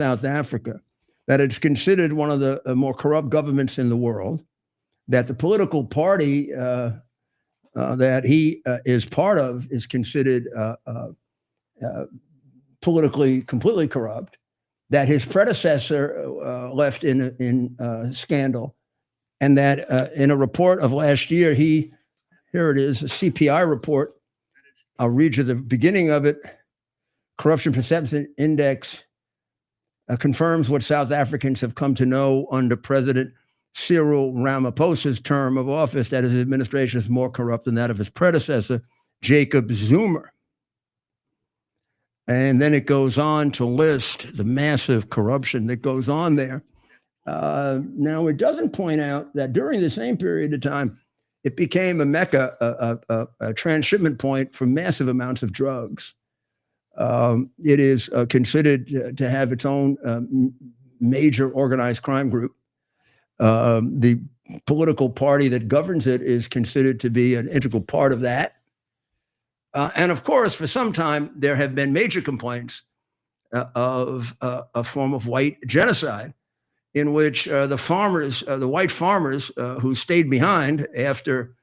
South Africa, that it's considered one of the more corrupt governments in the world, that the political party that he is part of is considered politically completely corrupt, that his predecessor left in scandal, and that in a report of last year, here it is, a CPI report. I'll read you the beginning of it. Corruption Perception Index confirms what South Africans have come to know under President Cyril Ramaphosa's term of office, that his administration is more corrupt than that of his predecessor, Jacob Zuma. And then it goes on to list the massive corruption that goes on there. Now, it doesn't point out that during the same period of time, it became a mecca, a transshipment point for massive amounts of drugs. It is considered to have its own major organized crime group. The political party that governs it is considered to be an integral part of that. And of course, for some time, there have been major complaints of a form of white genocide, in which the white farmers who stayed behind after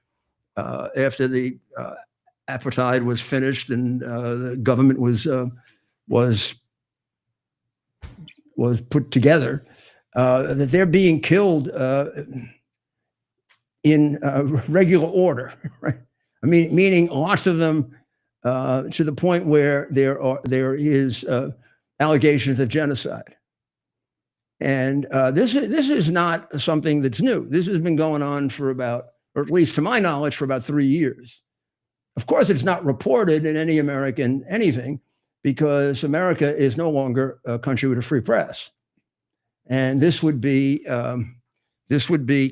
the apartheid was finished and the government was put together, that they're being killed in regular order, right? I mean, meaning lots of them to the point where there is allegations of genocide. And this is not something that's new. This has been going on for about, or at least to my knowledge, for about 3 years. Of course, it's not reported in any American anything, because America is no longer a country with a free press. And this would be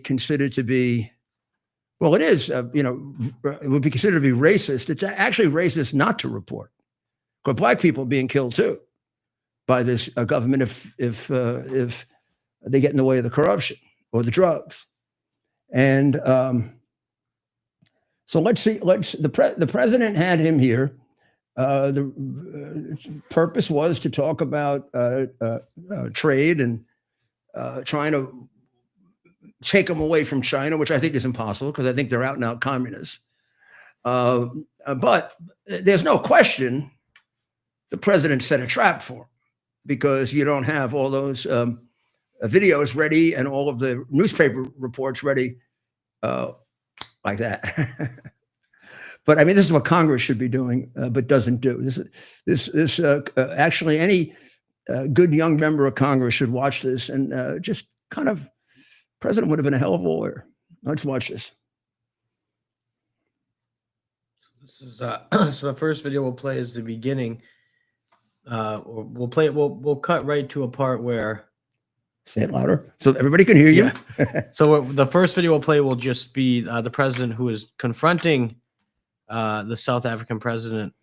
considered to be, well, it is, it would be considered to be racist. It's actually racist not to report, because black people are being killed too by this government if they get in the way of the corruption or the drugs. And so let's see. The president had him here. The purpose was to talk about trade and trying to take them away from China, which I think is impossible, because I think they're out and out communists. But there's no question the president set a trap for him, because you don't have all those videos ready and all of the newspaper reports ready like that. But I mean, this is what Congress should be doing, but doesn't do. This actually, any good young member of Congress should watch this and just kind of, president would have been a hell of a lawyer. Let's watch this. This is so the first video we'll play is the beginning. We'll play it. We'll cut right to a part where. Say it louder so everybody can hear you. Yeah. So the first video we'll play will just be the president who is confronting the South African president,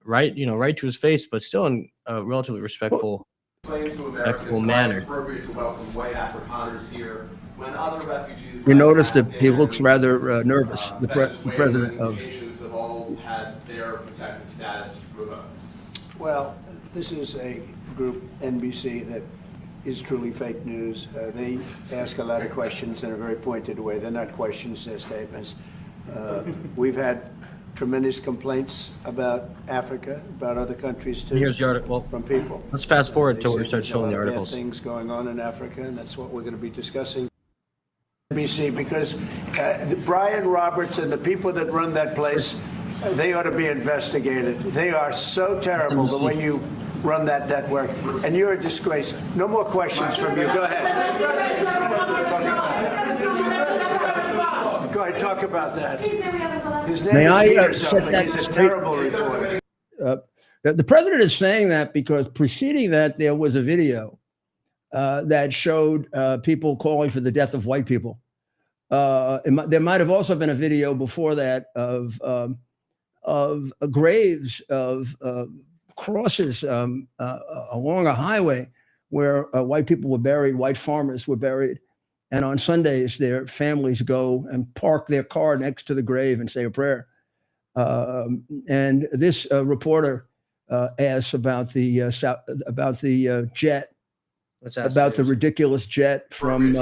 right to his face, but still in a relatively respectful manner. Appropriate to welcome white Afrikaners here when other refugees. You notice that he looks rather nervous. The president of. Have all had their protected status revoked. Well, this is a group, NBC, that is truly fake news. They ask a lot of questions in a very pointed way. They're not questions, they're statements. We've had tremendous complaints about Africa, about other countries too. Here's the article from people. Let's fast forward to where we start showing the articles. Things going on in Africa, and that's what we're going to be discussing. NBC, because Brian Roberts and the people that run that place, they ought to be investigated. They are so terrible the way you run that network, and you're a disgrace. No more questions from you. Go ahead. Go ahead, talk about that. His name is Peter something. He's a terrible reporter. The president is saying that because preceding that, there was a video that showed people calling for the death of white people. There might have also been a video before that of graves of crosses along a highway where white people were buried, white farmers were buried. And on Sundays, their families go and park their car next to the grave and say a prayer. And this reporter asks about the jet Let's ask about the Cyril. ridiculous jet from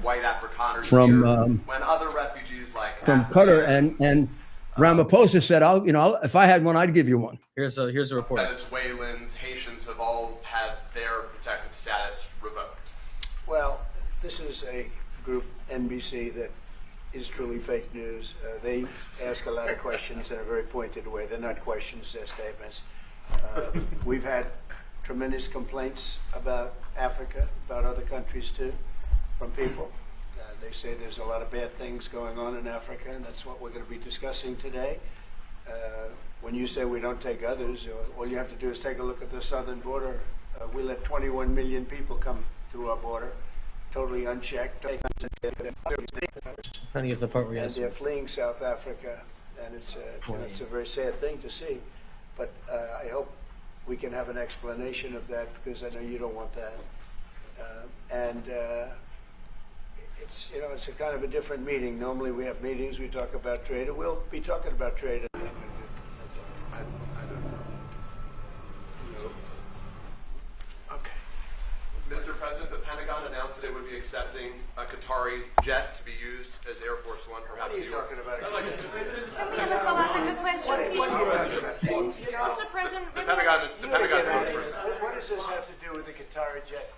white Afrikaners from here, when other refugees like Qatar, and Ramaphosa said, if I had one, I'd give you one. Here's a report. Venezuelans, Haitians have all had their protective status revoked. Well, this is a group, NBC, that is truly fake news. They ask a lot of questions in a very pointed way. They're not questions, they're statements. We've had tremendous complaints about Africa, about other countries too, from people. They say there's a lot of bad things going on in Africa, and that's what we're going to be discussing today. When you say we don't take others, all you have to do is take a look at the southern border. We let 21 million people come through our border, totally unchecked. Trying to get to the part where And they're fleeing South Africa, and it's a very sad thing to see. But I hope we can have an explanation of that, because I know you don't want that. It's a kind of a different meeting. Normally we have meetings, we talk about trade, and we'll be talking about trade. I don't know. Okay. Mr. President, the Pentagon announced that it would be accepting a Qatari jet to be used as Air Force One. Perhaps What are you talking about? Can we have a South Africa question, please? Mr. President, the Pentagon spokesperson. What does this have to do with the Qatari jet?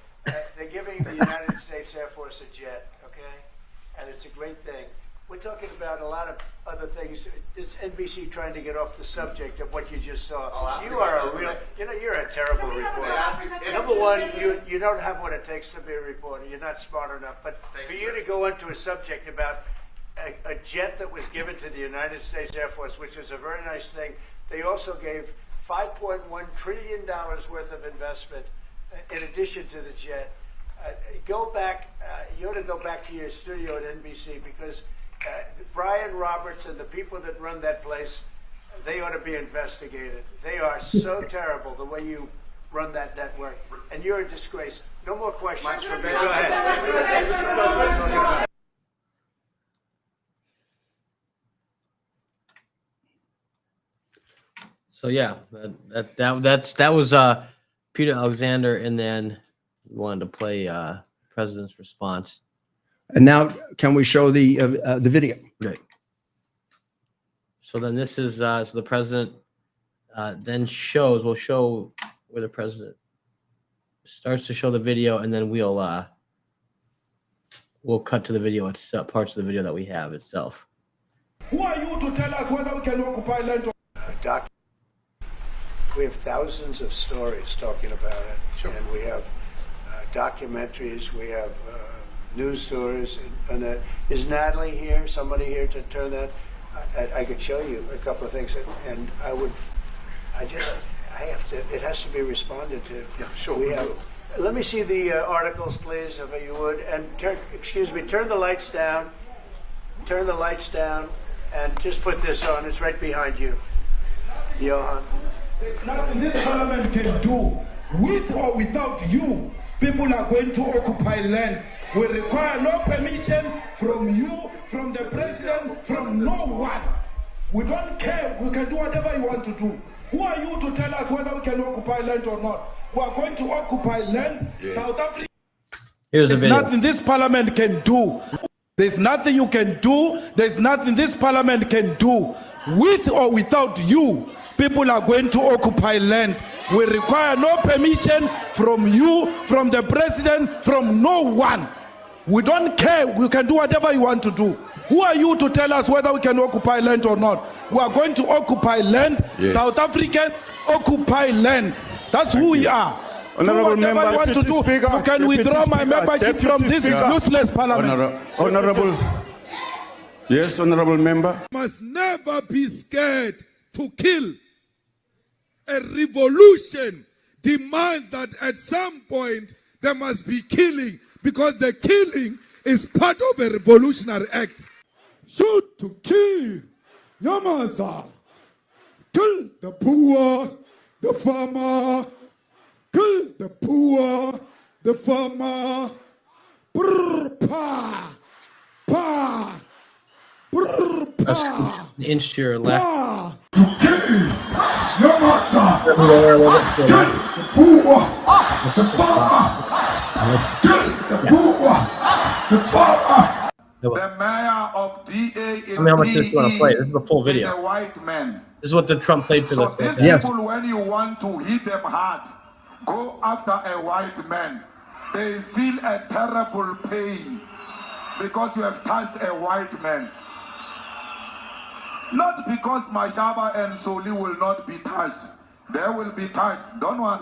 They're giving the United States Air Force a jet, okay? And it's a great thing. We're talking about a lot of other things. It's NBC trying to get off the subject of what you just saw. You are a real, you're a terrible reporter. Number one, you don't have what it takes to be a reporter. You're not smart enough. But for you to go into a subject about a jet that was given to the United States Air Force, which was a very nice thing, they also gave $5.1 trillion worth of investment in addition to the jet. Go back, you ought to go back to your studio at NBC, because Brian Roberts and the people that run that place, they ought to be investigated. They are so terrible the way you run that network, and you're a disgrace. No more questions from me. Go ahead. So yeah, that was Peter Alexander, and then we wanted to play president's response. And now, can we show the video? Right. So then this is so the president then we'll show where the president starts to show the video, and then we'll cut to the video itself, parts of the video that we have itself. Who are you to tell us whether we can occupy land or We have thousands of stories talking about it, and we have documentaries, we have news stories, and that. Is Natalie here? Somebody here to turn that? I could show you a couple of things, and it has to be responded to. Yeah, sure. Let me see the articles, please, if you would, and turn the lights down, and just put this on. It's right behind you, Johan. there's nothing this parliament can do. With or without you, people are going to occupy land. We require no permission from you, from the president, from no one. We don't care. We can do whatever you want to do. Who are you to tell us whether we can occupy land or not? We are going to occupy land. Yes. South Africa. Here's the There's video. nothing this parliament can do. There's nothing you can do. There's nothing this parliament can do. With or without you, people are going to occupy land. We require no permission from you, from the president, from no one. We don't care. We can do whatever you want to do. Who are you to tell us whether we can occupy land or not? We are going to occupy land. Yes. South Africa, occupy land. That's who we are. Honorable do whatever member, you want to Deputy do. Speaker, You can Deputy withdraw my Speaker, membership from Deputy this Speaker. useless parliament. Honorable. Yes, honorable member. Must never be scared to kill. A revolution demands that at some point there must be killing, because the killing is part of a revolutionary act. Shoot to kill. Nyamaza. Kill the poor, the farmer. Kill the poor, the farmer. Brr, pa. Pa. Brr, That's pa. an inch to your left. Pa. To kill. Nyamaza. Kill the poor, farmer. the poor, the farmer. The mayor of DA in Tell me how much this is going to play. This is the full is video. a white man. This is what the Trump played for So the. these Yes. people, when you want to hit them hard, go after a white man. They feel a terrible pain because you have touched a white man. Not because Mashaba and Soli will not be touched. They will be touched, don't worry.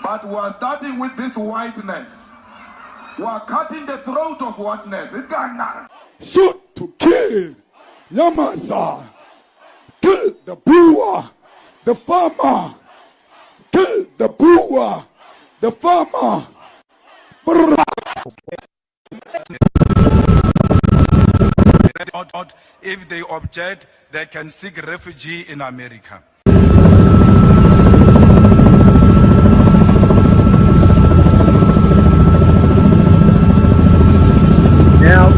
But we are starting with this whiteness. We are cutting the throat of whiteness. Shoot to kill. Yamasa. Kill the poor, the farmer. Kill the poor, the farmer. If they object, they can seek refugee in America. Now,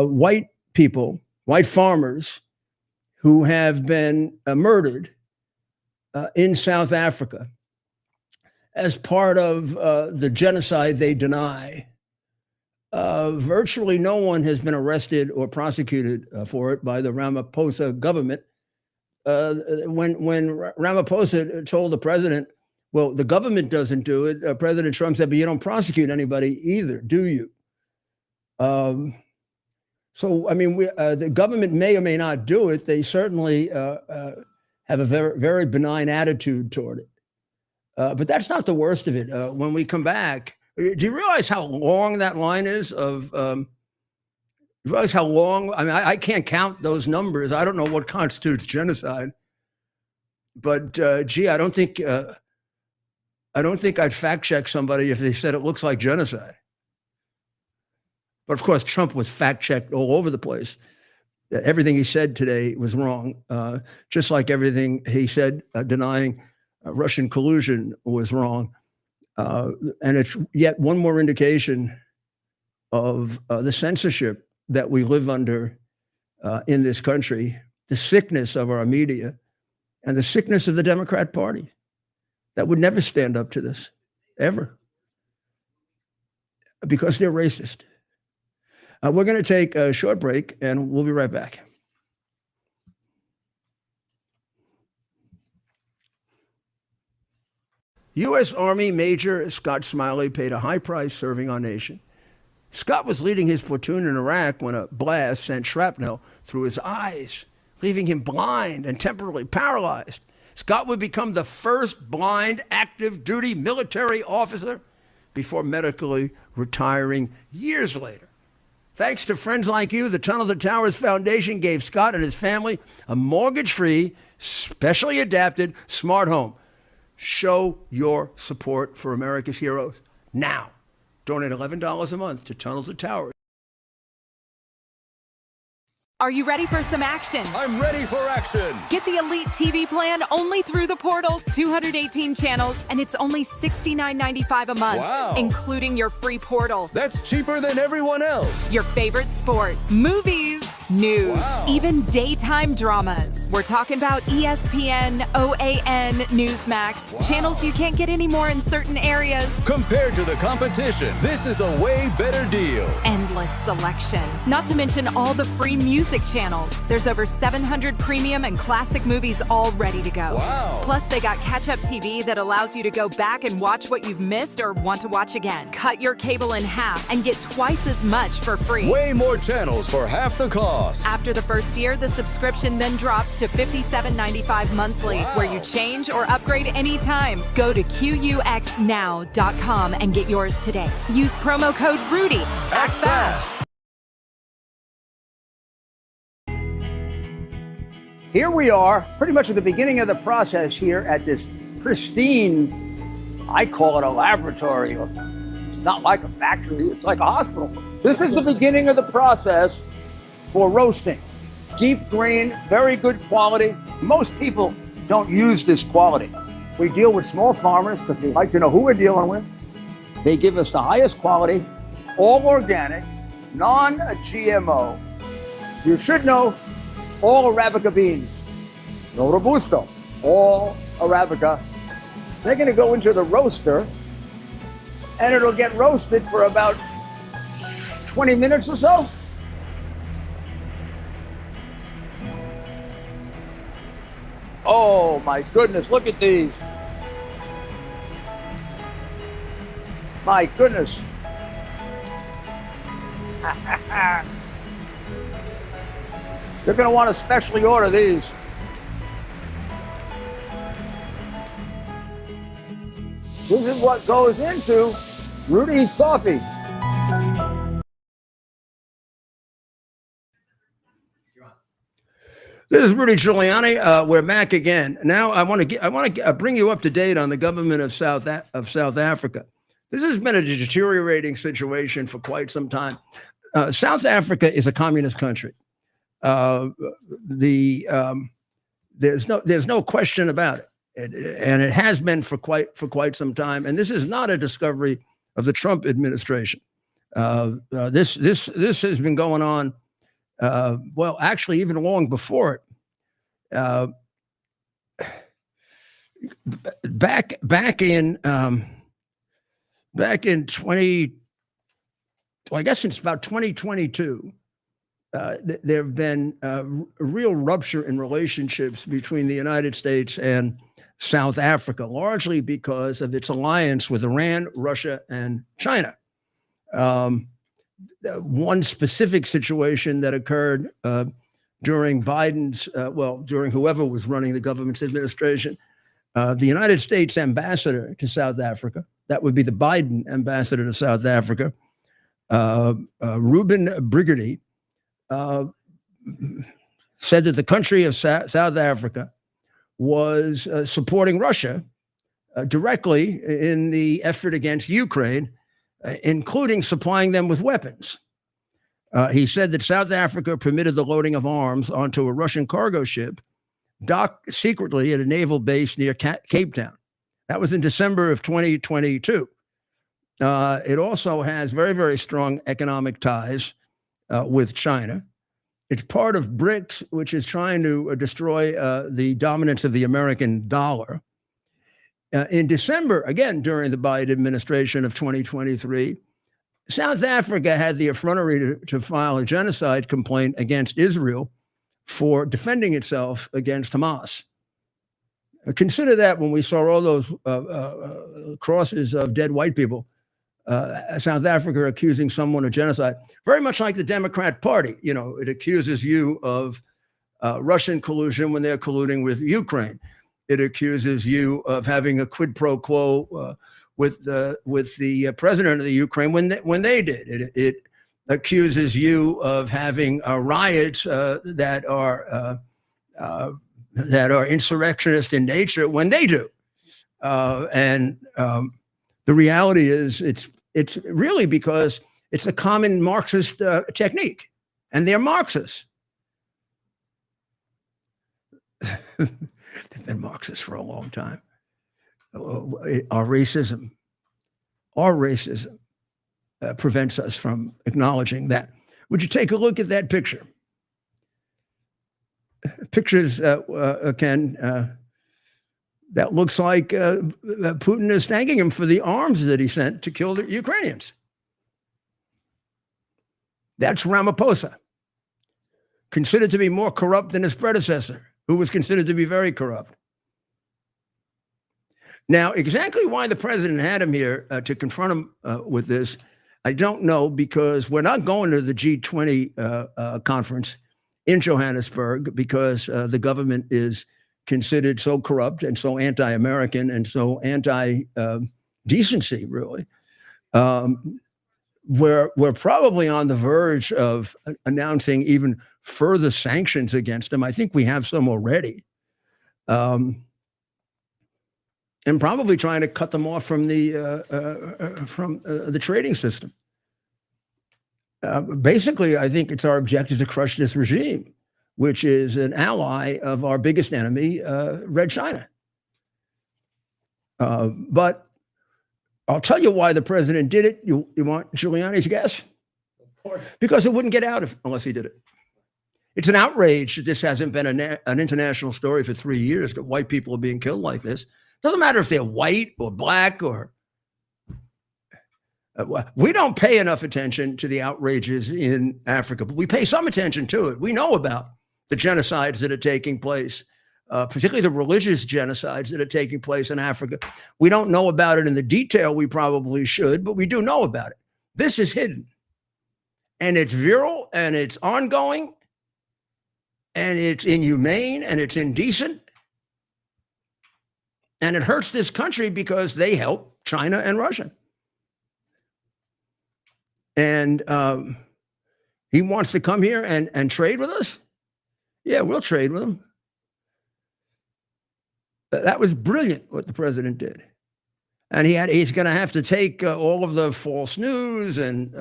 white people, white farmers who have been murdered in South Africa as part of the genocide they deny. Virtually no one has been arrested or prosecuted for it by the Ramaphosa government. When Ramaphosa told the president, well, the government doesn't do it, President Trump said, but you don't prosecute anybody either, do you? So, I mean, the government may or may not do it. They certainly have a very, very benign attitude toward it. But that's not the worst of it. When we come back, do you realize how long that line is of, you realize how long? I mean, I can't count those numbers. I don't know what constitutes genocide. But gee, I don't think I'd fact check somebody if they said it looks like genocide. But of course, Trump was fact checked all over the place. Everything he said today was wrong, just like everything he said denying Russian collusion was wrong. And it's yet one more indication of the censorship that we live under in this country, the sickness of our media, and the sickness of the Democrat Party that would never stand up to this, ever, because they're racist. We're going to take a short break, and we'll be right back. U.S. Army Major Scott Smiley paid a high price serving our nation. Scott was leading his platoon in Iraq when a blast sent shrapnel through his eyes, leaving him blind and temporarily paralyzed. Scott would become the first blind active duty military officer before medically retiring years later. Thanks to friends like you, the Tunnel to Towers Foundation gave Scott and his family a mortgage-free, specially adapted smart home. Show your support for America's heroes now. Donate $11 a month to Tunnel to Towers. Are you ready for some action? I'm ready for action. Get the Elite TV plan only through the portal. 218 channels, and it's only $69.95 a month. Wow. Including your free portal. That's cheaper than everyone else. Your favorite sports, movies, news, even daytime dramas. We're talking about ESPN, OAN, Newsmax, channels you can't get anymore in certain areas. Compared to the competition, this is a way better deal. Endless selection. Not to mention all the free music channels. There's over 700 premium and classic movies all ready to go. Wow. Plus, they got catch-up TV that allows you to go back and watch what you've missed or want to watch again. Cut your cable in half and get twice as much for free. Way more channels for half the cost. After the first year, the subscription then drops to $57.95 monthly, where you change or upgrade anytime. Go to QUXNow.com and get yours today. Use promo code RUDY. Act fast. Here we are, pretty much at the beginning of the process here at this pristine, I call it a laboratory. It's not like a factory, it's like a hospital. This is the beginning of the process for roasting. Deep grain, very good quality. Most people don't use this quality. We deal with small farmers because we like to know who we're dealing with. They give us the highest quality, all organic, non-GMO. You should know all Arabica beans, no Robusto, all Arabica. They're going to go into the roaster, and it'll get roasted for about 20 minutes or so. Oh my goodness, look at these. My goodness. You're going to want to specially order these. This is what goes into Rudy's coffee. This is Rudy Giuliani. We're back again. Now I want to bring you up to date on the government of South Africa. This has been a deteriorating situation for quite some time. South Africa is a communist country. There's no question about it. And it has been for quite some time. And this is not a discovery of the Trump administration. This has been going on. Well, actually, even long before it. Back in 20. Well, I guess it's about 2022. There have been a real rupture in relationships between the United States and South Africa, largely because of its alliance with Iran, Russia, and China. One specific situation that occurred during Biden's, during whoever was running the government's administration, the United States ambassador to South Africa, that would be the Biden ambassador to South Africa, Rubin Brigady, said that the country of South Africa was supporting Russia directly in the effort against Ukraine, including supplying them with weapons. He said that South Africa permitted the loading of arms onto a Russian cargo ship docked secretly at a naval base near Cape Town. That was in December of 2022. It also has very, very strong economic ties with China. It's part of BRICS, which is trying to destroy the dominance of the American dollar. In December, again, during the Biden administration of 2023, South Africa had the effrontery to file a genocide complaint against Israel for defending itself against Hamas. Consider that when we saw all those crosses of dead white people, South Africa accusing someone of genocide, very much like the Democrat Party. You know, it accuses you of Russian collusion when they're colluding with Ukraine. It accuses you of having a quid pro quo with the president of the Ukraine when they did. It accuses you of having riots that are insurrectionist in nature when they do. And the reality is, it's really because it's a common Marxist technique, and they're Marxists. They've been Marxists for a long time. Our racism prevents us from acknowledging that. Would you take a look at that picture? Pictures, Ken, that looks like Putin is thanking him for the arms that he sent to kill the Ukrainians. That's Ramaphosa, considered to be more corrupt than his predecessor, who was considered to be very corrupt. Now, exactly why the president had him here to confront him with this, I don't know, because we're not going to the G20 conference in Johannesburg because the government is considered so corrupt and so anti-American and so anti-decency, really. We're probably on the verge of announcing even further sanctions against them. I think we have some already. And probably trying to cut them off from the trading system. Basically, I think it's our objective to crush this regime, which is an ally of our biggest enemy, Red China. But I'll tell you why the president did it. You want Giuliani's guess? Of course. Because it wouldn't get out unless he did it. It's an outrage that this hasn't been an international story for 3 years, that white people are being killed like this. Doesn't matter if they're white or black or we don't pay enough attention to the outrages in Africa, but we pay some attention to it. We know about the genocides that are taking place, particularly the religious genocides that are taking place in Africa. We don't know about it in the detail we probably should, but we do know about it. This is hidden, and it's virile, and it's ongoing, and it's inhumane, and it's indecent, and it hurts this country because they help China and Russia. And he wants to come here and trade with us? Yeah, we'll trade with him. That was brilliant what the president did. And he's going to have to take all of the false news and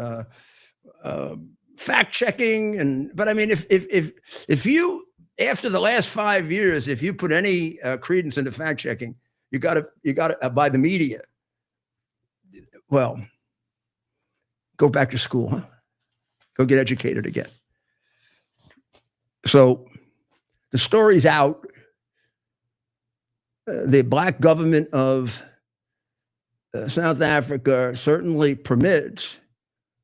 fact checking. But I mean, if you, after the last 5 years, if you put any credence into fact checking, you got to by the media. Well, go back to school, huh? Go get educated again. So the story's out. The black government of South Africa certainly permits,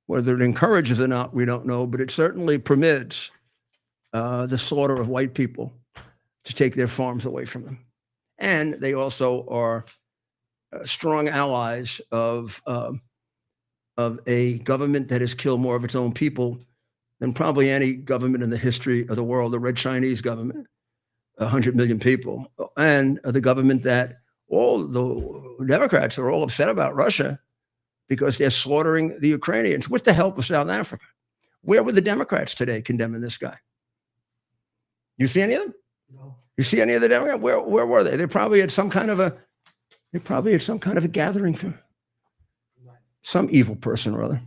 whether it encourages or not, we don't know, but it certainly permits the slaughter of white people to take their farms away from them. And they also are strong allies of a government that has killed more of its own people than probably any government in the history of the world, the Red Chinese government, 100 million people, and the government that all the Democrats are all upset about Russia because they're slaughtering the Ukrainians with the help of South Africa. Where were the Democrats today condemning this guy? You see any of them? No. You see any of the Democrats? Where were they? They probably had some kind of a gathering for some evil person or other.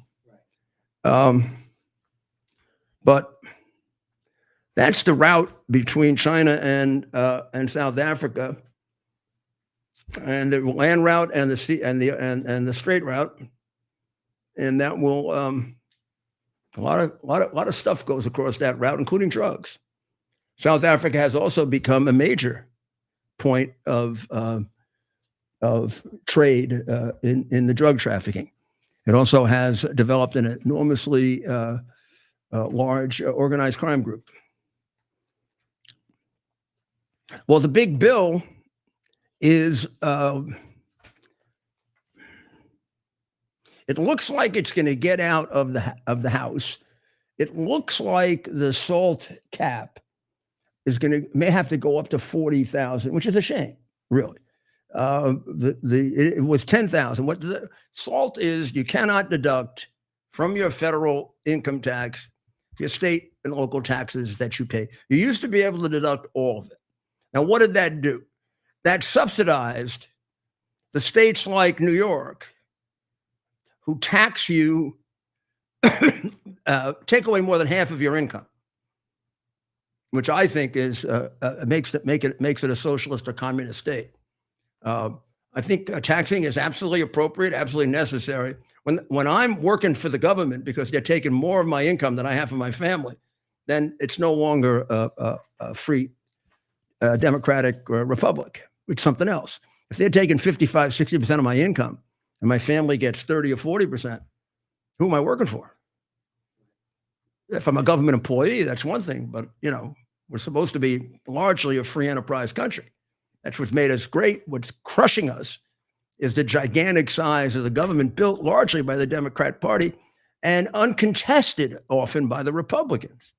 But that's the route between China and South Africa, and the land route and the sea and the straight route, and that will a lot of stuff goes across that route, including drugs. South Africa has also become a major point of trade in the drug trafficking. It also has developed an enormously large organized crime group. Well, the big bill is, it looks like it's going to get out of the House. It looks like the SALT cap may have to go up to 40,000, which is a shame, really. It was 10,000. What the SALT is, you cannot deduct from your federal income tax your state and local taxes that you pay. You used to be able to deduct all of it. Now, what did that do? That subsidized the states like New York, who tax you, take away more than half of your income, which I think is makes it a socialist or communist state. I think taxing is absolutely appropriate, absolutely necessary. When I'm working for the government because they're taking more of my income than I have for my family, then it's no longer a free democratic republic. It's something else. If they're taking 55, 60% of my income and my family gets 30 or 40%, who am I working for? If I'm a government employee, that's one thing, but we're supposed to be largely a free enterprise country. That's what's made us great. What's crushing us is the gigantic size of the government, built largely by the Democrat Party and uncontested often by the Republicans.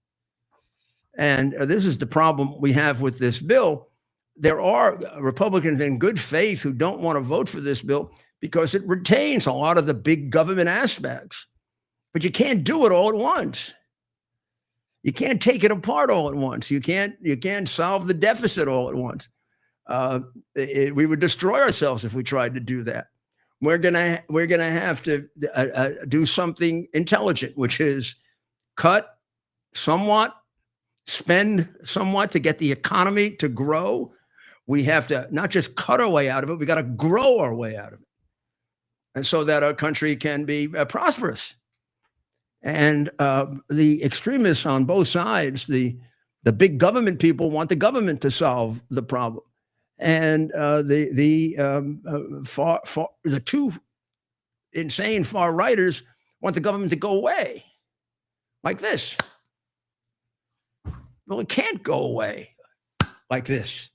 And this is the problem we have with this bill. There are Republicans in good faith who don't want to vote for this bill because it retains a lot of the big government aspects. But you can't do it all at once. You can't take it apart all at once. You can't solve the deficit all at once. We would destroy ourselves if we tried to do that. We're gonna have to do something intelligent, which is cut somewhat, spend somewhat to get the economy to grow. We have to not just cut our way out of it, we got to grow our way out of it. And so that our country can be prosperous. And the extremists on both sides, the The big government people want the government to solve the problem. And the two insane far righters want the government to go away like this. Well, it can't go away like this.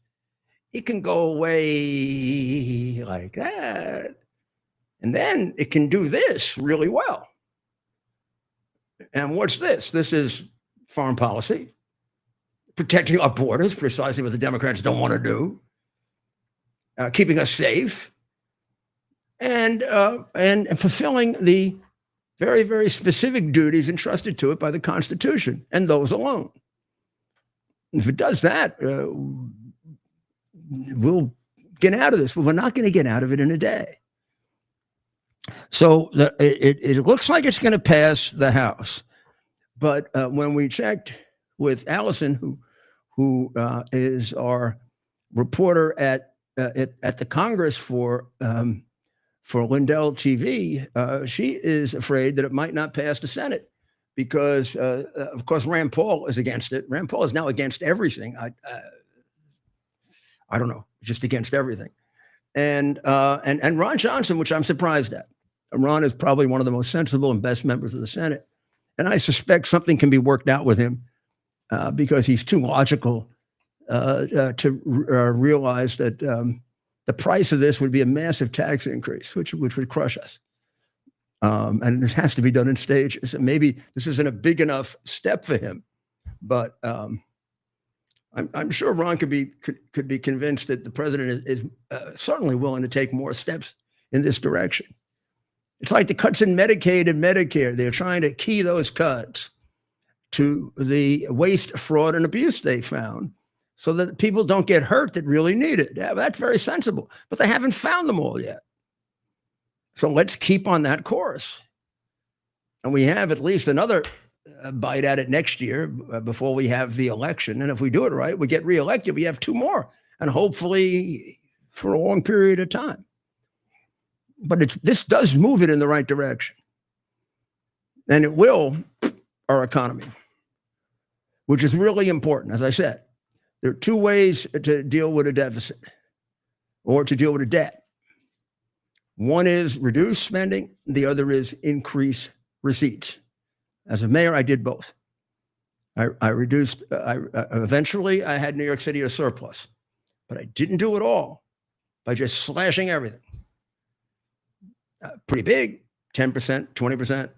It can go away like that. And then it can do this really well. And what's this? This is foreign policy, protecting our borders, precisely what the Democrats don't want to do, keeping us safe, and fulfilling the very, very specific duties entrusted to it by the Constitution, and those alone. If it does that, we'll get out of this, but we're not going to get out of it in a day. So it looks like it's going to pass the House, but when we checked with Allison, who is our reporter at the Congress for Lindell TV, she is afraid that it might not pass the Senate because, of course, Rand Paul is against it. Rand Paul is now against everything. I don't know, just against everything. And Ron Johnson, which I'm surprised at. Ron is probably one of the most sensible and best members of the Senate. And I suspect something can be worked out with him because he's too logical to realize that the price of this would be a massive tax increase, which would crush us. And this has to be done in stages. And maybe this isn't a big enough step for him, but I'm sure Ron could be convinced that the president is certainly willing to take more steps in this direction. It's like the cuts in Medicaid and Medicare. They're trying to key those cuts to the waste, fraud, and abuse they found so that people don't get hurt that really need it. Yeah, that's very sensible, but they haven't found them all yet. So let's keep on that course. And we have at least another bite at it next year before we have the election. And if we do it right, we get reelected, we have two more, and hopefully for a long period of time. But this does move it in the right direction. And it will our economy, which is really important. As I said, there are two ways to deal with a deficit or to deal with a debt. One is reduce spending. The other is increase receipts. As a mayor, I did both. I reduced, eventually I had New York City a surplus, but I didn't do it all by just slashing everything. Pretty big, 10%, 20%,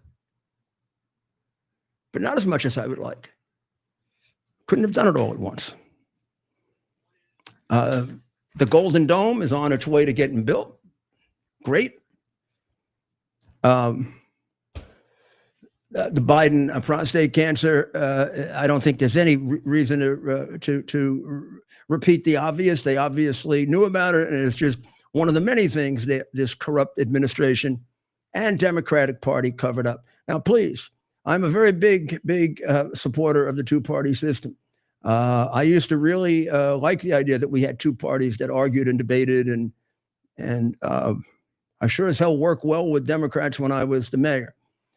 but not as much as I would like. Couldn't have done it all at once. The Golden Dome is on its way to getting built. Great. The Biden prostate cancer, I don't think there's any reason to repeat the obvious. They obviously knew about it, and it's just one of the many things that this corrupt administration and Democratic Party covered up. Now, please, I'm a very big supporter of the two-party system. I used to really like the idea that we had two parties that argued and debated, and I sure as hell worked well with Democrats when I was the mayor.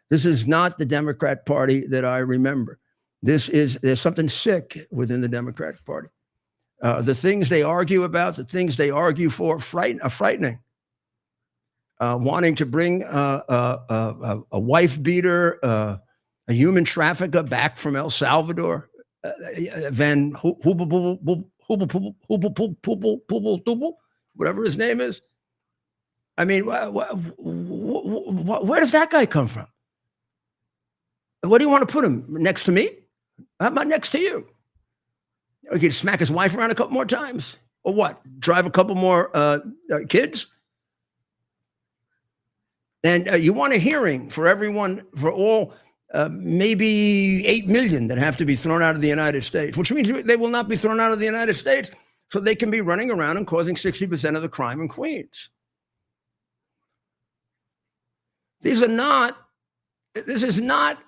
This is not the Democrat Party that I remember. There's something sick within the Democratic Party. The things they argue about, the things they argue for, are frightening. Wanting to bring a wife beater, a human trafficker back from El Salvador, Van whatever his name is. I mean, where does that guy come from? What do you want to put him next to me? How about next to you? You could smack his wife around a couple more times, or what? Drive a couple more kids, and you want a hearing for everyone, for all maybe 8 million that have to be thrown out of the United States, which means they will not be thrown out of the United States, so they can be running around and causing 60% of the crime in Queens. This is not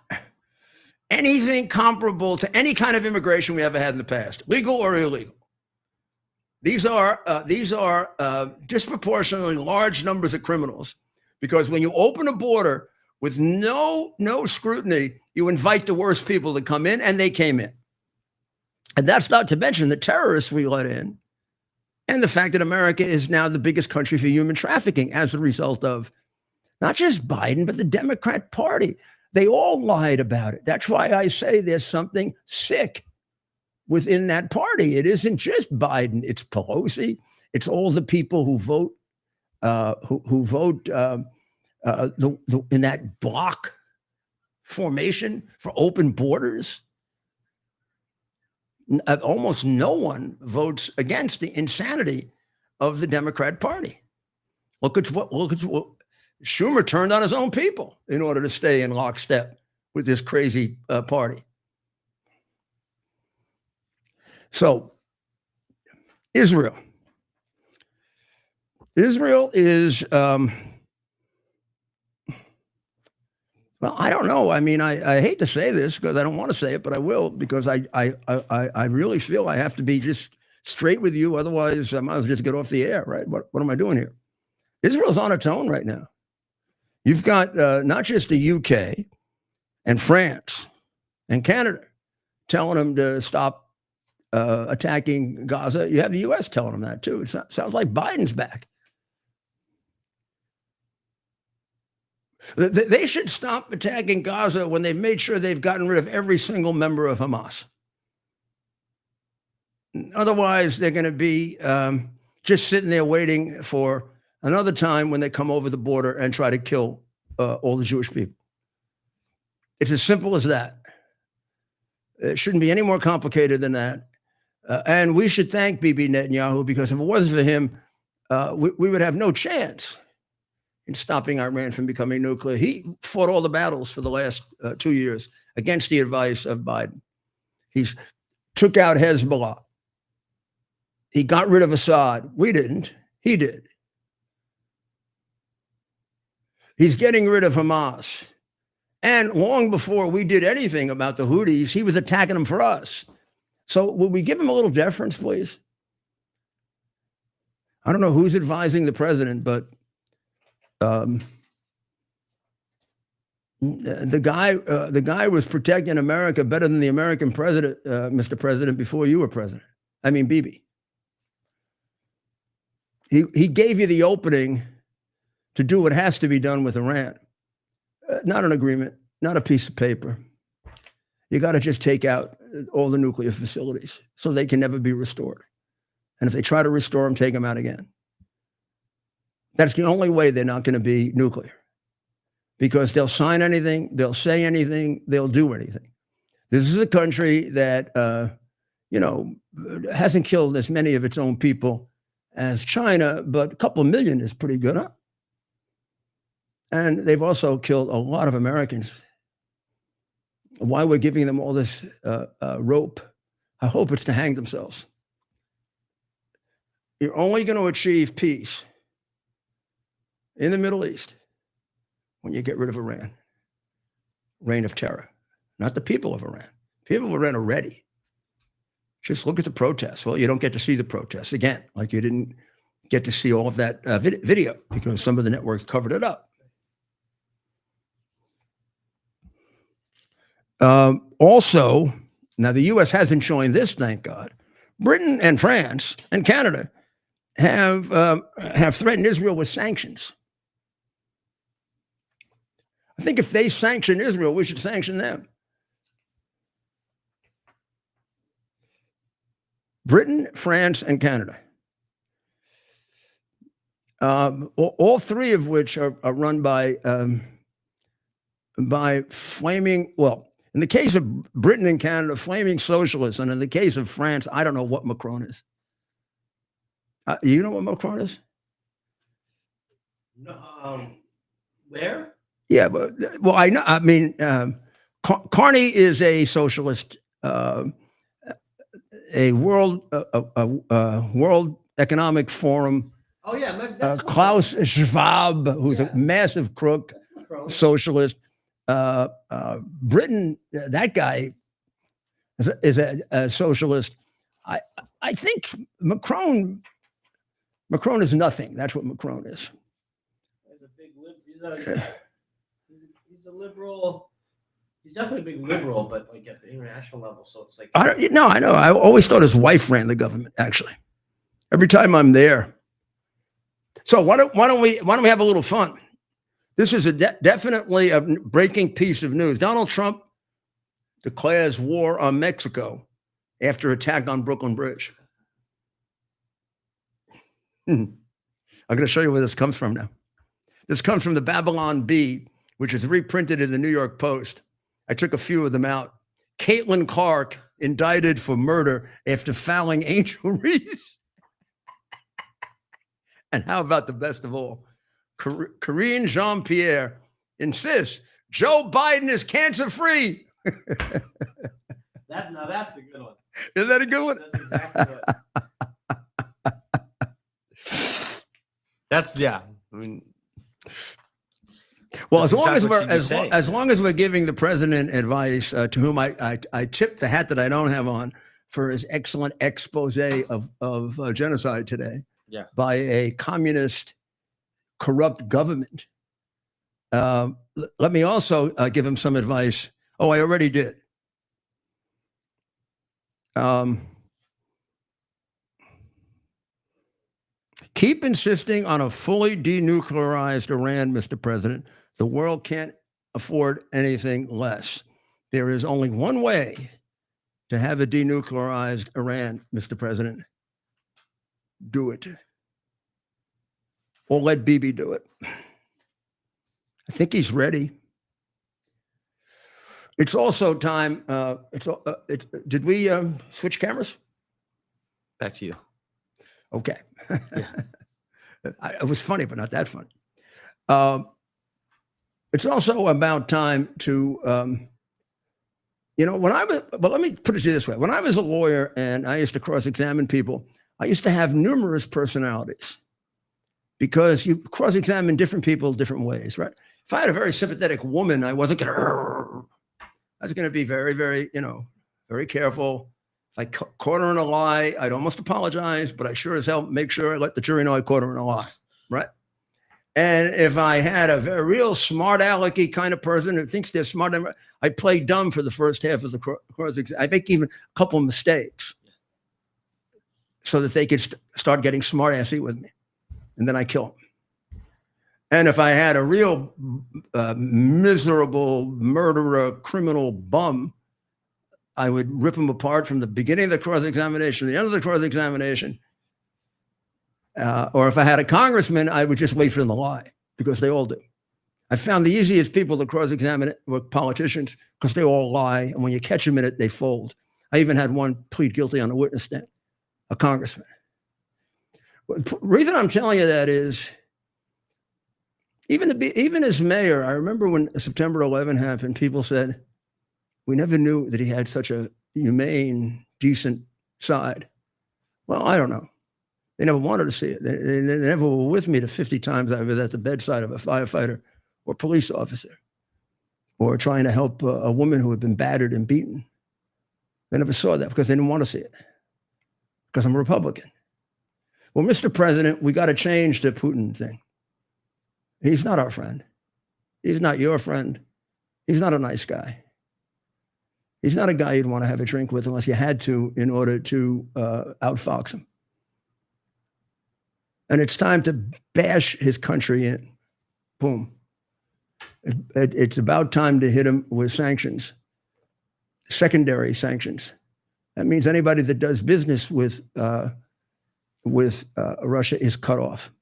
anything comparable to any kind of immigration we ever had in the past, legal or illegal. These are disproportionately large numbers of criminals, because when you open a border with no scrutiny, you invite the worst people to come in, and they came in. And that's not to mention the terrorists we let in and the fact that America is now the biggest country for human trafficking as a result of not just Biden, but the Democrat Party. They all lied about it. That's why I say there's something sick within that party. It isn't just Biden. It's Pelosi. It's all the people who vote, in that block formation for open borders. Almost no one votes against the insanity of the Democrat Party. Look at what Schumer turned on his own people in order to stay in lockstep with this crazy party. So, Israel is, well, I don't know. I mean, I hate to say this because I don't want to say it, but I will, because I really feel I have to be just straight with you. Otherwise, I might as well just get off the air, right? What am I doing here? Israel's on its own right now. You've got not just the UK and France and Canada telling them to stop attacking Gaza. You have the US telling them that too. It sounds like Biden's back. They should stop attacking Gaza when they've made sure they've gotten rid of every single member of Hamas. Otherwise, they're going to be just sitting there waiting for another time when they come over the border and try to kill all the Jewish people. It's as simple as that. It shouldn't be any more complicated than that. And we should thank Bibi Netanyahu, because if it wasn't for him, we would have no chance in stopping Iran from becoming nuclear. He fought all the battles for the last 2 years against the advice of Biden. He's took out Hezbollah. He got rid of Assad. We didn't. He did. He's getting rid of Hamas. And long before we did anything about the Houthis, he was attacking them for us. So will we give him a little deference, please? I don't know who's advising the president, but the guy was protecting America better than the American president, Mr. President, before you were president. I mean, Bibi. He gave you the opening to do what has to be done with Iran. Not an agreement, not a piece of paper. You got to just take out all the nuclear facilities so they can never be restored. And if they try to restore them, take them out again. That's the only way they're not going to be nuclear, because they'll sign anything, they'll say anything, they'll do anything. This is a country that, hasn't killed as many of its own people as China, but a couple of million is pretty good, huh? And they've also killed a lot of Americans. Why we're giving them all this rope, I hope it's to hang themselves. You're only going to achieve peace in the Middle East when you get rid of Iran. Reign of terror. Not the people of Iran. People of Iran are ready. Just look at the protests. Well, you don't get to see the protests again, like you didn't get to see all of that video because some of the networks covered it up. Also, now the U.S. hasn't joined this, thank God. Britain and France and Canada have threatened Israel with sanctions. I think if they sanction Israel, we should sanction them. Britain, France, and Canada. All three of which are run by flaming, well, in the case of Britain and Canada, flaming socialists. And in the case of France, I don't know what Macron is. You know what Macron is? No, where? Yeah, but well, I know. I mean, Carney is a socialist, a World Economic Forum. Oh yeah, Klaus Schwab, who's a massive crook, socialist. Britain, that guy is a socialist. I think Macron is nothing. That's what Macron is. He's a liberal. He's definitely a big liberal, but like at the international level, so it's like I know. I always thought his wife ran the government. Actually, every time I'm there. So why don't we have a little fun? This is definitely a breaking piece of news. Donald Trump declares war on Mexico after attack on Brooklyn Bridge. I'm going to show you where this comes from now. This comes from the Babylon Bee, which is reprinted in the New York Post. I took a few of them out. Caitlin Clark indicted for murder after fouling Angel Reese. And how about the best of all? Karine Jean-Pierre insists Joe Biden is cancer-free. Now that's a good one. Is that a good one? That's exactly what. That's yeah. I mean, well, that's as long exactly as as long as we're giving the president advice, to whom I tip the hat that I don't have on for his excellent expose of genocide today, by a communist, corrupt government. Let me also give him some advice. Oh, I already did. Keep insisting on a fully denuclearized Iran, Mr. President. The world can't afford anything less. There is only one way to have a denuclearized Iran, Mr. President. Do it. Or let Bibi do it. I think he's ready. It's also time. Did we switch cameras? Back to you. Okay. It was funny, but not that funny. It's also about time to, but let me put it this way. When I was a lawyer and I used to cross-examine people, I used to have numerous personalities because you cross-examine different people different ways, right? If I had a very sympathetic woman, I was going to be very, very, very careful. If I caught her in a lie, I'd almost apologize, but I sure as hell make sure I let the jury know I caught her in a lie, right? And if I had a very real smart alecky kind of person who thinks they're smart, I play dumb for the first half of the cross. I make even a couple of mistakes so that they could start getting smart assy with me, and then I kill them. And if I had a real miserable murderer, criminal bum, I would rip them apart from the beginning of the cross-examination to the end of the cross-examination. Or if I had a congressman, I would just wait for them to lie, because they all do. I found the easiest people to cross-examine were politicians, because they all lie, and when you catch them in it, they fold. I even had one plead guilty on the witness stand, a congressman. The reason I'm telling you that is, even as mayor, I remember when September 11 happened, people said, we never knew that he had such a humane, decent side. Well, I don't know. They never wanted to see it. They never were with me the 50 times I was at the bedside of a firefighter or police officer or trying to help a woman who had been battered and beaten. They never saw that because they didn't want to see it, because I'm a Republican. Well, Mr. President, we got to change the Putin thing. He's not our friend. He's not your friend. He's not a nice guy. He's not a guy you'd want to have a drink with unless you had to in order to outfox him. And it's time to bash his country in. Boom. It's about time to hit him with sanctions, secondary sanctions. That means anybody that does business with Russia is cut off.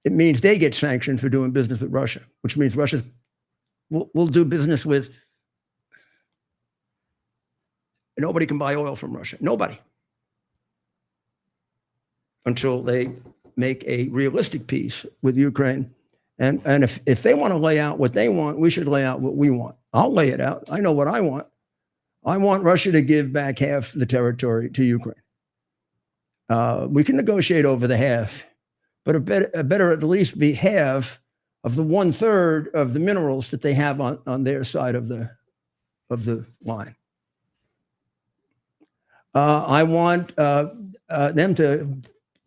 It means they get sanctioned for doing business with Russia, which means Russia will do business with. Nobody can buy oil from Russia. Nobody. Until they make a realistic peace with Ukraine. And if they want to lay out what they want, we should lay out what we want. I'll lay it out. I know what I want. I want Russia to give back half the territory to Ukraine. We can negotiate over the half, but it better at least be half of the 1/3 of the minerals that they have on their side of the line. I want them to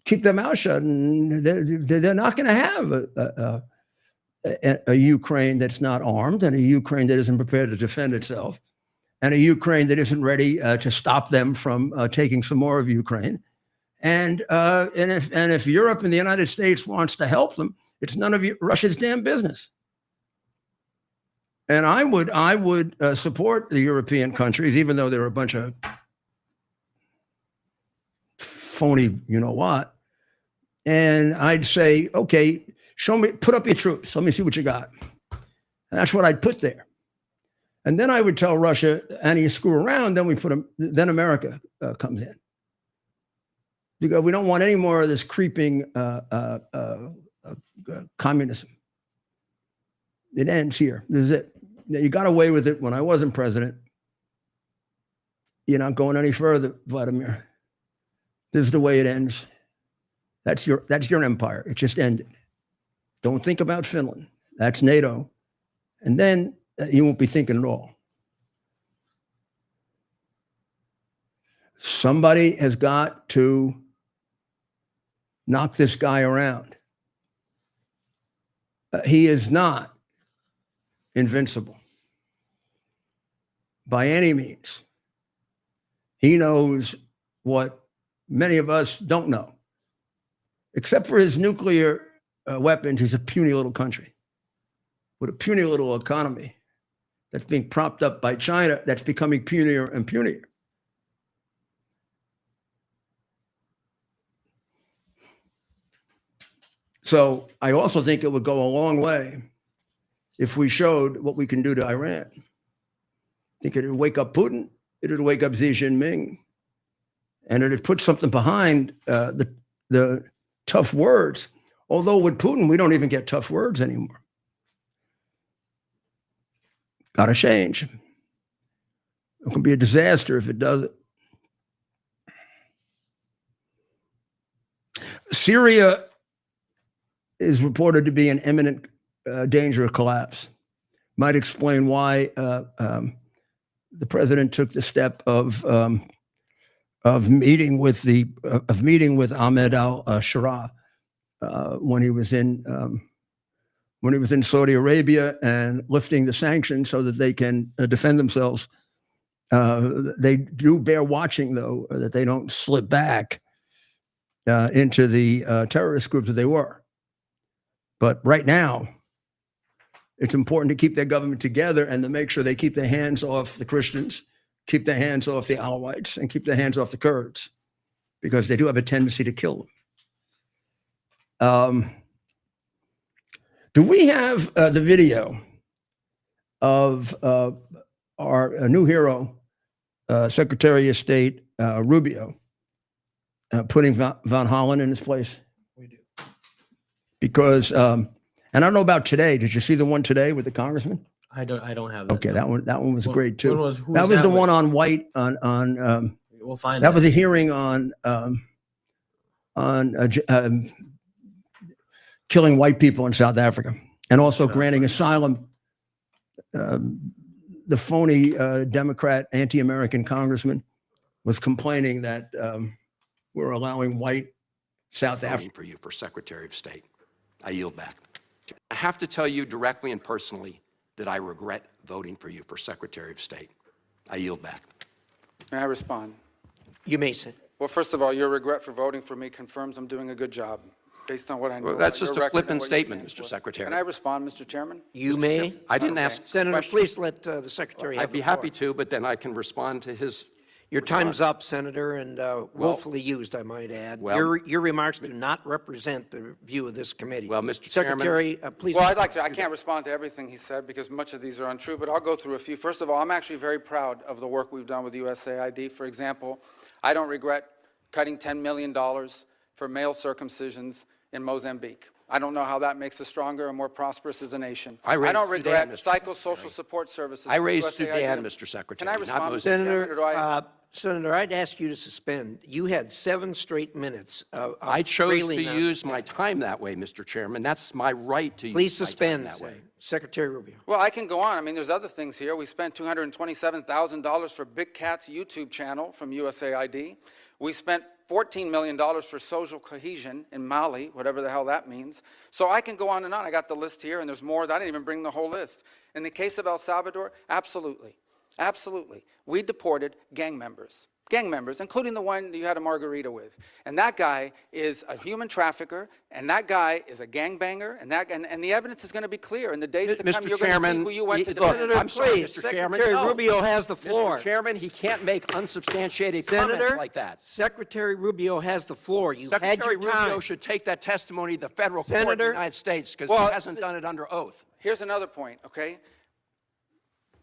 keep their mouth shut, and they're not going to have a Ukraine that's not armed, and a Ukraine that isn't prepared to defend itself, and a Ukraine that isn't ready to stop them from taking some more of Ukraine. And if Europe and the United States wants to help them, it's none of Russia's damn business. And I would support the European countries, even though they're a bunch of phony, you know what. And I'd say, okay, show me, put up your troops. Let me see what you got. And that's what I'd put there. And then I would tell Russia, and you screw around, then we put them. Then America comes in, because we don't want any more of this creeping communism. It ends here. This is it. You got away with it when I wasn't president. You're not going any further, Vladimir. This is the way it ends. That's your empire. It just ended. Don't think about Finland. That's NATO. And then you won't be thinking at all. Somebody has got to knock this guy around. He is not invincible by any means. He knows what many of us don't know. Except for his nuclear weapons, he's a puny little country with a puny little economy that's being propped up by China, that's becoming punier and punier. So I also think it would go a long way if we showed what we can do to Iran. I think it would wake up Putin, it would wake up Xi Jinping, and it would put something behind the tough words. Although with Putin, we don't even get tough words anymore. Got to change. It can be a disaster if it doesn't. Syria is reported to be in imminent danger of collapse. Might explain why the president took the step of meeting with Ahmed al-Shara when he was in Saudi Arabia and lifting the sanctions so that they can defend themselves. They do bear watching, though, that they don't slip back into the terrorist group that they were. But right now, it's important to keep their government together and to make sure they keep their hands off the Christians, keep their hands off the Alawites, and keep their hands off the Kurds, because they do have a tendency to kill them. Do we have the video of our new hero, Secretary of State Rubio, putting Van Hollen in his place? We do. Because, and I don't know about today. Did you see the one today with the congressman? I don't have that. Okay, that one was great too. Who that was the with? one on White We'll find that was a hearing on killing white people in South Africa, and also granting asylum. The phony Democrat anti-American congressman was complaining that we're allowing white South Africa. For you for Secretary of State. I yield back. I have to tell you directly and personally that I regret voting for you for Secretary of State. I yield back. May I respond? You may say. Well, first of all, your regret for voting for me confirms I'm doing a good job, based on what I know. Well, that's just your a record flippant and what you statement, stand Mr. for. Secretary. Can I respond, Mr. Chairman? You may. I didn't ask Senator, questions. please let the Secretary have I'd be the floor. happy to, but then I can respond to his Your response. time's up, Senator, and willfully used, I might add. Well- Your remarks do not represent the view of this committee. Well, Mr. Secretary, please. Well, I'd like to. I can't respond to everything he said because much of these are untrue, but I'll go through a few. First of all, I'm actually very proud of the work we've done with USAID. For example, I don't regret cutting $10 million for male circumcisions in Mozambique. I don't know how that makes us stronger and more prosperous as a nation. I raised don't regret Sudan, Mr. psychosocial support services. I raised USAID. Sudan, Mr. Secretary. Can I not respond, Mr. Mozambique. Chairman, or do I? Senator, I'd ask you to suspend. You had 7 straight minutes of I chose to railing use my time that way, Mr. Chairman. That's my right to Please use my suspend, time that way. Secretary Rubio. Well, I can go on. I mean, there's other things here. We spent $227,000 for Big Cat's YouTube channel from USAID. We spent $14 million for social cohesion in Mali, whatever the hell that means. So I can go on and on. I got the list here, and there's more. I didn't even bring the whole list. In the case of El Salvador, absolutely. Absolutely. We deported gang members, including the one you had a margarita with. And that guy is a human trafficker, and that guy is a gangbanger, and the evidence is going to be clear. In the days to come, you're going to see who you went to defend. I'm sorry, please, Mr. Chairman. Secretary No. Rubio has the floor. Mr. Chairman, he can't make unsubstantiated comments like that. Secretary Rubio has the floor. You had Secretary your time. Rubio should take that testimony to the federal court of the United States because he hasn't done it under oath. Here's another point, okay?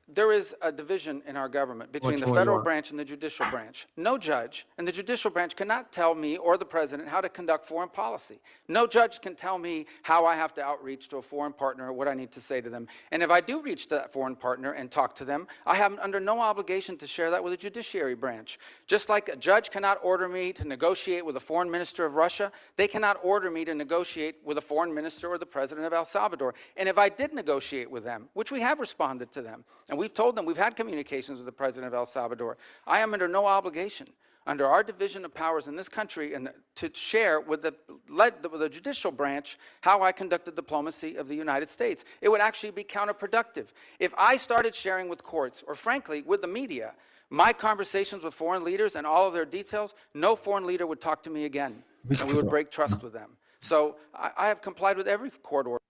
There is a division in our government between Which the one federal you are? branch and the judicial branch. No judge in the judicial branch cannot tell me or the president how to conduct foreign policy. No judge can tell me how I have to outreach to a foreign partner or what I need to say to them. And if I do reach that foreign partner and talk to them, I am under no obligation to share that with the judiciary branch. Just like a judge cannot order me to negotiate with a foreign minister of Russia, they cannot order me to negotiate with a foreign minister or the president of El Salvador. And if I did negotiate with them, which we have responded to them, and we've told them, we've had communications with the president of El Salvador, I am under no obligation, under our division of powers in this country, and to share with the judicial branch how I conduct the diplomacy of the United States. It would actually be counterproductive. If I started sharing with courts, or frankly, with the media, my conversations with foreign leaders and all of their details, no foreign leader would talk to me again, and we would break trust with them. So I have complied with every court order.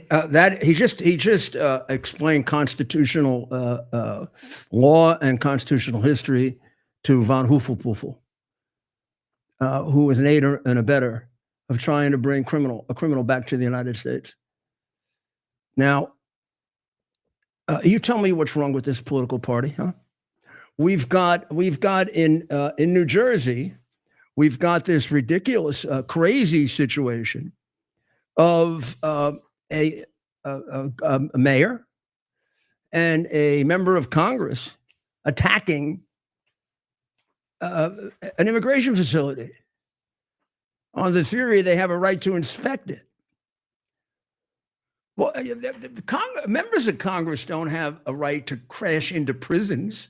That he just explained constitutional law and constitutional history to von Huffelpuffel, who was an aider and abettor of trying to bring a criminal back to the United States. Now, you tell me what's wrong with this political party, huh? We've got in New Jersey, we've got this ridiculous, crazy situation of a mayor and a member of Congress attacking an immigration facility on the theory they have a right to inspect it. Well, members of Congress don't have a right to crash into prisons.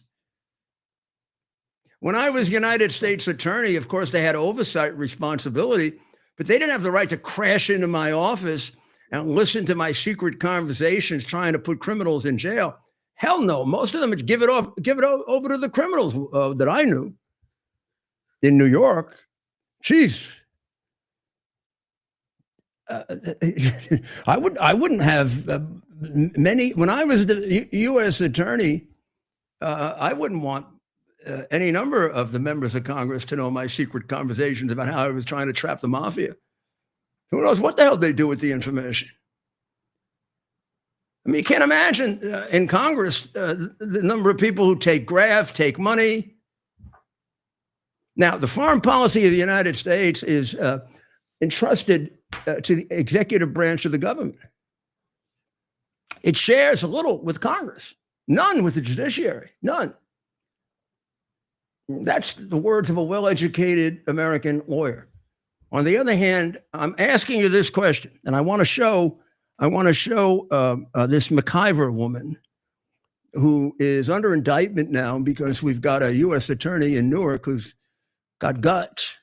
When I was United States Attorney, of course, they had oversight responsibility, but they didn't have the right to crash into my office and listen to my secret conversations trying to put criminals in jail. Hell no. Most of them would give it over to the criminals that I knew in New York. Jeez. I wouldn't have many. When I was the U.S. Attorney, I wouldn't want any number of the members of Congress to know my secret conversations about how I was trying to trap the mafia. Who knows what the hell they do with the information? I mean, you can't imagine in Congress the number of people who take graft, take money. Now, the foreign policy of the United States is entrusted to the executive branch of the government. It shares a little with Congress, none with the judiciary, none. That's the words of a well-educated American lawyer. On the other hand, I'm asking you this question, and I want to show this McIver woman who is under indictment now because we've got a U.S. attorney in Newark who's got guts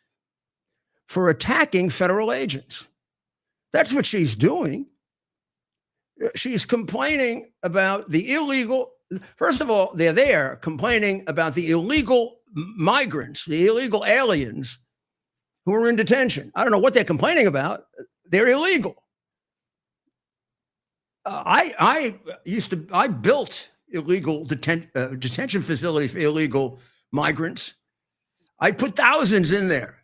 for attacking federal agents. That's what she's doing. She's complaining about the illegal. First of all, they're there complaining about the illegal migrants, the illegal aliens who are in detention. I don't know what they're complaining about. They're illegal. I built illegal detention facilities for illegal migrants. I put thousands in there.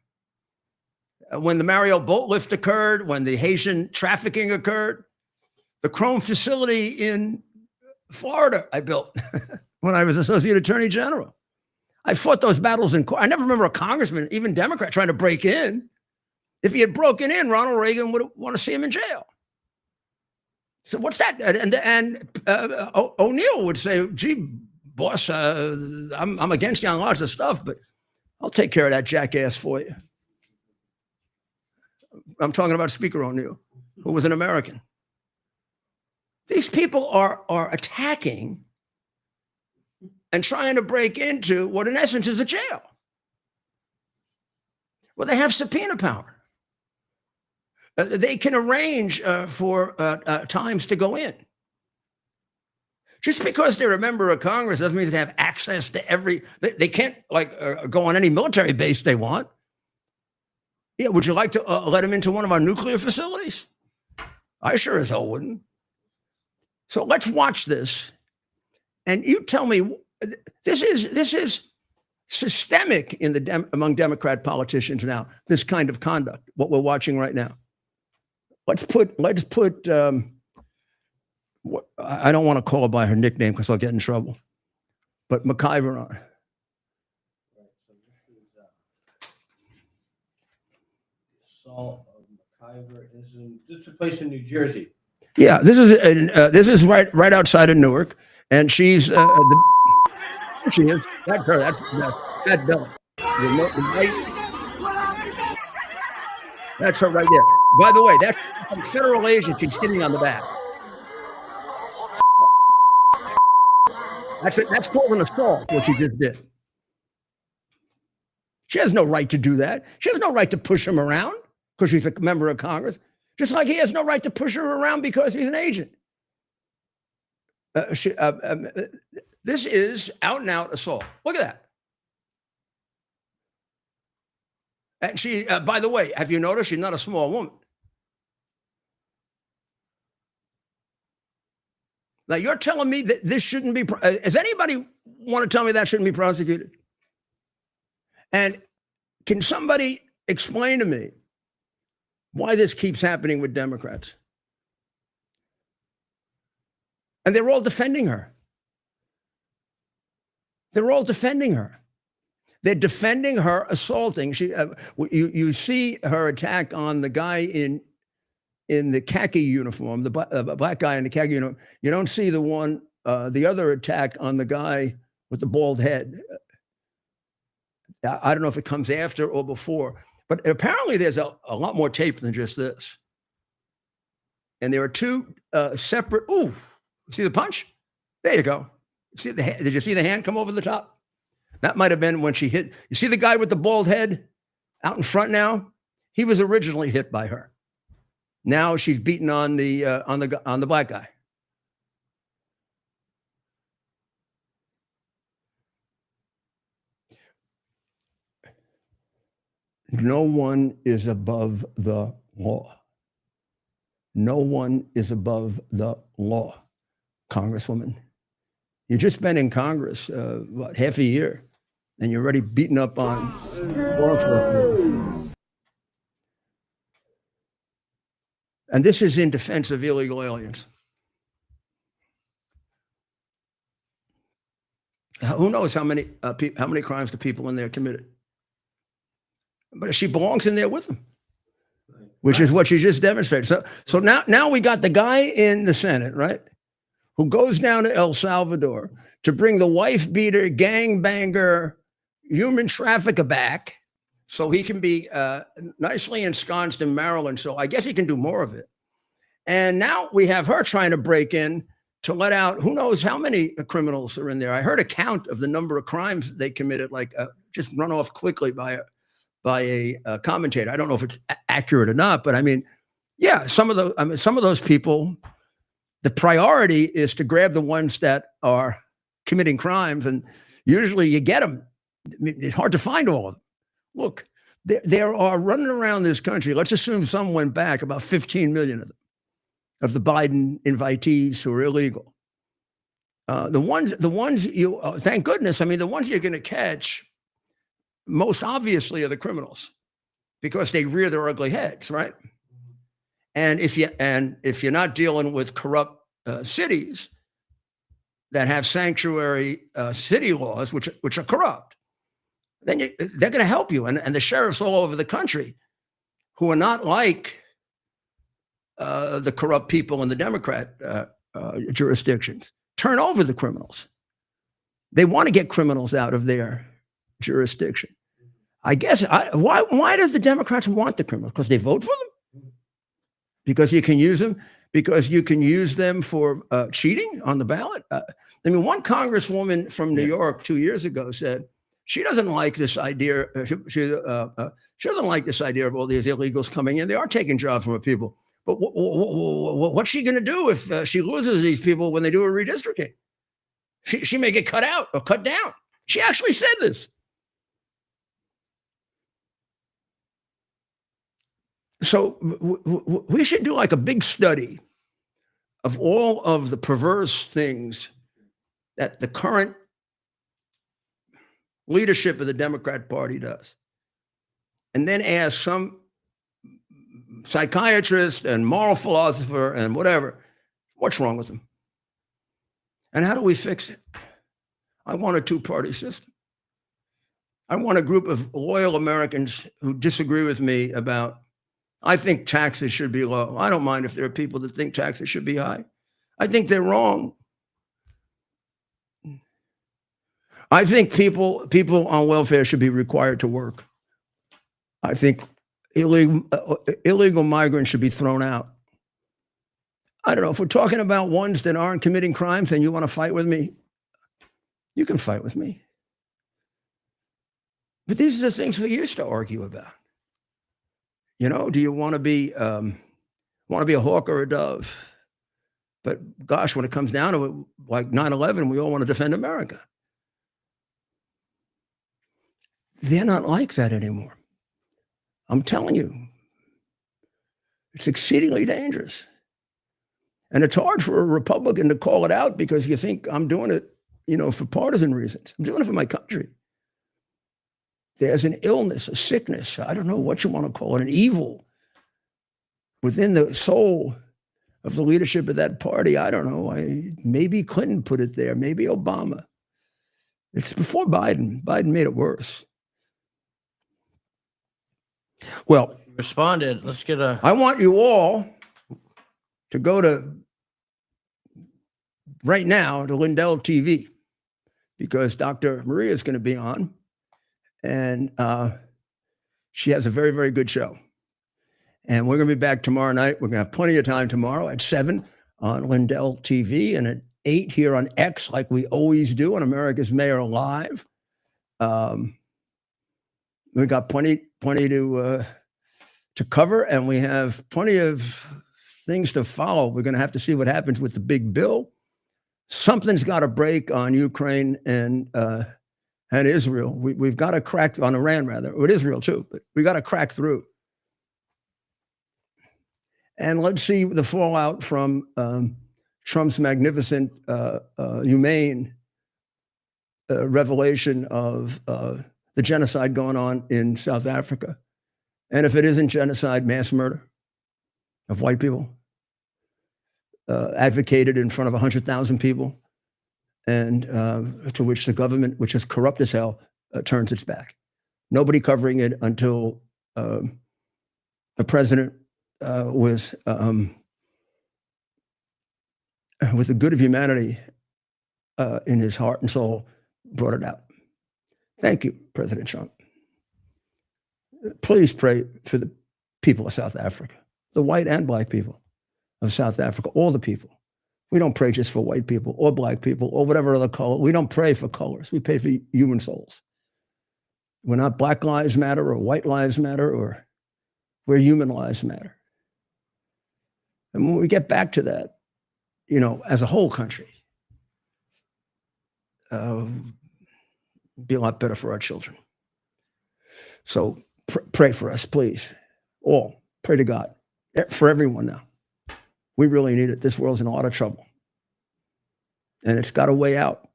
When the Mariel boat lift occurred, when the Haitian trafficking occurred, the Chrome facility in Florida I built when I was Associate Attorney General. I fought those battles in court. I never remember a congressman, even Democrat, trying to break in. If he had broken in, Ronald Reagan would want to see him in jail. So what's that? And O'Neill would say, gee, boss, I'm against you on lots of stuff, but I'll take care of that jackass for you. I'm talking about Speaker O'Neill, who was an American. These people are attacking and trying to break into what in essence is a jail. Well, they have subpoena power. They can arrange for times to go in. Just because they're a member of Congress doesn't mean they have access to every, they can't go on any military base they want. Yeah, would you like to let them into one of our nuclear facilities? I sure as hell wouldn't. So let's watch this. And you tell me, this is systemic in among Democrat politicians now, this kind of conduct, what we're watching right now. Let's put I don't want to call her by her nickname because I'll get in trouble, but McIver on. Assault of McIver this took place in New Jersey. Yeah, this is right outside of Newark, and she's she is. That's her. That's Fat Belly. That's her right there. By the way, that's a federal agent. She's sitting on the back. That's called an assault, what she just did. She has no right to do that. She has no right to push him around because she's a member of Congress, just like he has no right to push her around because he's an agent. This is out and out assault. Look at that. And she, by the way, have you noticed she's not a small woman? Now you're telling me that this shouldn't be, does anybody want to tell me that shouldn't be prosecuted? And can somebody explain to me why this keeps happening with Democrats? And they're all defending her. They're all defending her. They're defending her assaulting. You see her attack on the guy in the khaki uniform, the black guy in the khaki uniform. You don't see the other attack on the guy with the bald head. I don't know if it comes after or before, but apparently there's a lot more tape than just this. And there are two separate, ooh, see the punch? There you go. See the did you see the hand come over the top? That might have been when she hit. You see the guy with the bald head out in front now? He was originally hit by her. Now she's beating on the black guy. No one is above the law. No one is above the law, Congresswoman. You've just been in Congress, half a year, and you're already beating up on law enforcement. And this is in defense of illegal aliens. Who knows how many crimes the people in there committed? But she belongs in there with them, which is what she just demonstrated. So now we got the guy in the Senate, right, who goes down to El Salvador to bring the wife beater, gangbanger, human trafficker back so he can be nicely ensconced in Maryland. So I guess he can do more of it. And now we have her trying to break in to let out who knows how many criminals are in there. I heard a count of the number of crimes they committed, just run off quickly by a commentator. I don't know if it's accurate or not, but I mean, yeah, some of those people, the priority is to grab the ones that are committing crimes, and usually you get them. I mean, it's hard to find all of them. Look, there are running around this country. Let's assume some went back, about 15 million of them, of the Biden invitees who are illegal. The ones you, thank goodness, I mean, the ones you're going to catch most obviously are the criminals because they rear their ugly heads, right? And if you're not dealing with corrupt cities that have sanctuary city laws, which are corrupt, then they're going to help you. And the sheriffs all over the country who are not like the corrupt people in the Democrat jurisdictions turn over the criminals. They want to get criminals out of their jurisdiction. I guess why does the Democrats want the criminals? Because they vote for them? Because you can use them? because you can use them for cheating on the ballot. I mean, one congresswoman from New York 2 years ago said she doesn't like this idea. She doesn't like this idea of all these illegals coming in. They are taking jobs from people. But what's she going to do if she loses these people when they do a redistricting? She may get cut out or cut down. She actually said this. So we should do like a big study of all of the perverse things that the current leadership of the Democrat Party does. And then ask some psychiatrist and moral philosopher and whatever, what's wrong with them? And how do we fix it? I want a two-party system. I want a group of loyal Americans who disagree with me about, I think taxes should be low. I don't mind if there are people that think taxes should be high. I think they're wrong. I think people on welfare should be required to work. I think illegal migrants should be thrown out. I don't know, if we're talking about ones that aren't committing crimes and you want to fight with me, you can fight with me. But these are the things we used to argue about. You know, do you want to be a hawk or a dove? But gosh, when it comes down to it, like 9/11, we all want to defend America. They're not like that anymore. I'm telling you, it's exceedingly dangerous. And it's hard for a Republican to call it out because you think I'm doing it, you know, for partisan reasons. I'm doing it for my country. There's an illness, a sickness, I don't know what you want to call it, an evil within the soul of the leadership of that party. I don't know. Maybe Clinton put it there, maybe Obama. It's before Biden. Biden made it worse. Well, responded. Let's get a. I want you all to go to right now to Lindell TV because Dr. Maria is going to be on, and she has a very, very good show. And we're going to be back tomorrow night. We're going to have plenty of time tomorrow at 7 on Lindell TV and at 8 here on X, like we always do on America's Mayor Live. We got plenty to cover, and we have plenty of things to follow. We're going to have to see what happens with the big bill. Something's got to break on Ukraine and Israel. We've got to crack on Iran, rather, or Israel too. But we got to crack through. And let's see the fallout from Trump's magnificent, humane revelation of the genocide going on in South Africa. And if it isn't genocide, mass murder of white people, advocated in front of 100,000 people, and to which the government, which is corrupt as hell, turns its back. Nobody covering it until the president with the good of humanity in his heart and soul brought it out. Thank you, President Trump. Please pray for the people of South Africa, the white and black people of South Africa, all the people. We don't pray just for white people or black people or whatever other color. We don't pray for colors. We pray for human souls. We're not Black Lives Matter or White Lives Matter, or we're human lives matter. And when we get back to that, you know, as a whole country, be a lot better for our children. So pray for us, please. All pray to God for everyone now. We really need it. This world's in a lot of trouble. And it's got a way out.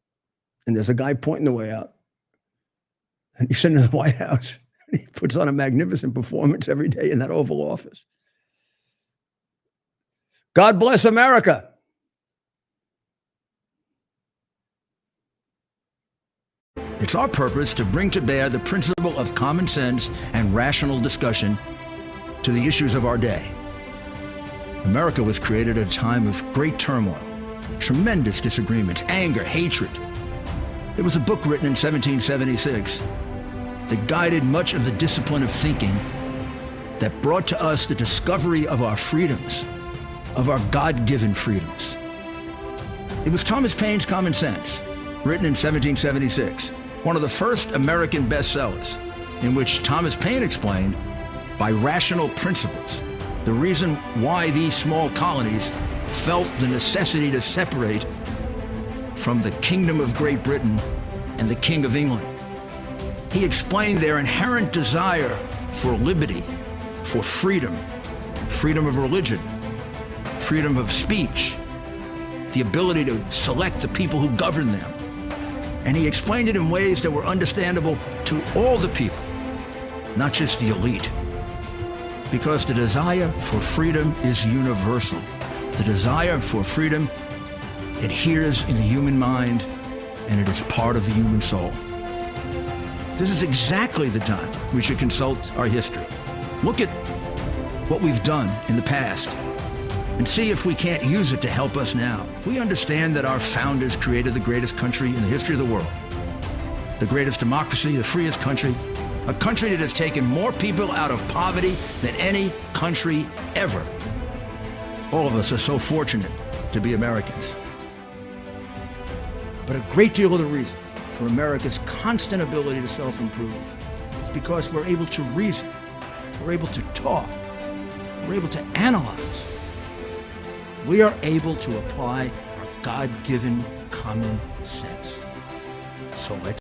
And there's a guy pointing the way out. And he's sitting in the White House. He puts on a magnificent performance every day in that Oval Office. God bless America. It's our purpose to bring to bear the principle of common sense and rational discussion to the issues of our day. America was created at a time of great turmoil, tremendous disagreements, anger, hatred. There was a book written in 1776 that guided much of the discipline of thinking that brought to us the discovery of our freedoms. of our God-given freedoms. It was Thomas Paine's Common Sense, written in 1776, one of the first American bestsellers, in which Thomas Paine explained, by rational principles, the reason why these small colonies felt the necessity to separate from the Kingdom of Great Britain and the King of England. He explained their inherent desire for liberty, for freedom, freedom of religion, freedom of speech, the ability to select the people who govern them. And he explained it in ways that were understandable to all the people, not just the elite. Because the desire for freedom is universal. The desire for freedom adheres in the human mind, and it is part of the human soul. This is exactly the time we should consult our history. Look at what we've done in the past and see if we can't use it to help us now. We understand that our founders created the greatest country in the history of the world, the greatest democracy, the freest country, a country that has taken more people out of poverty than any country ever. All of us are so fortunate to be Americans. But a great deal of the reason for America's constant ability to self-improve is because we're able to reason, we're able to talk, we're able to analyze. We are able to apply our God-given common sense. So let's